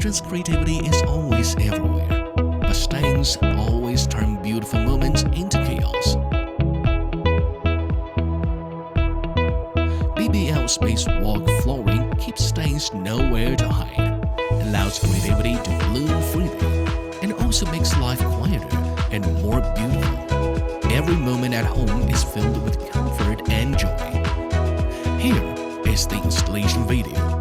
Children's creativity is always everywhere, but stains always turn beautiful moments into chaos. BBL Space Walk flooring keeps stains nowhere to hide, allows creativity to bloom freely, and also makes life quieter and more beautiful. Every moment at home is filled with comfort and joy. Here is the installation video.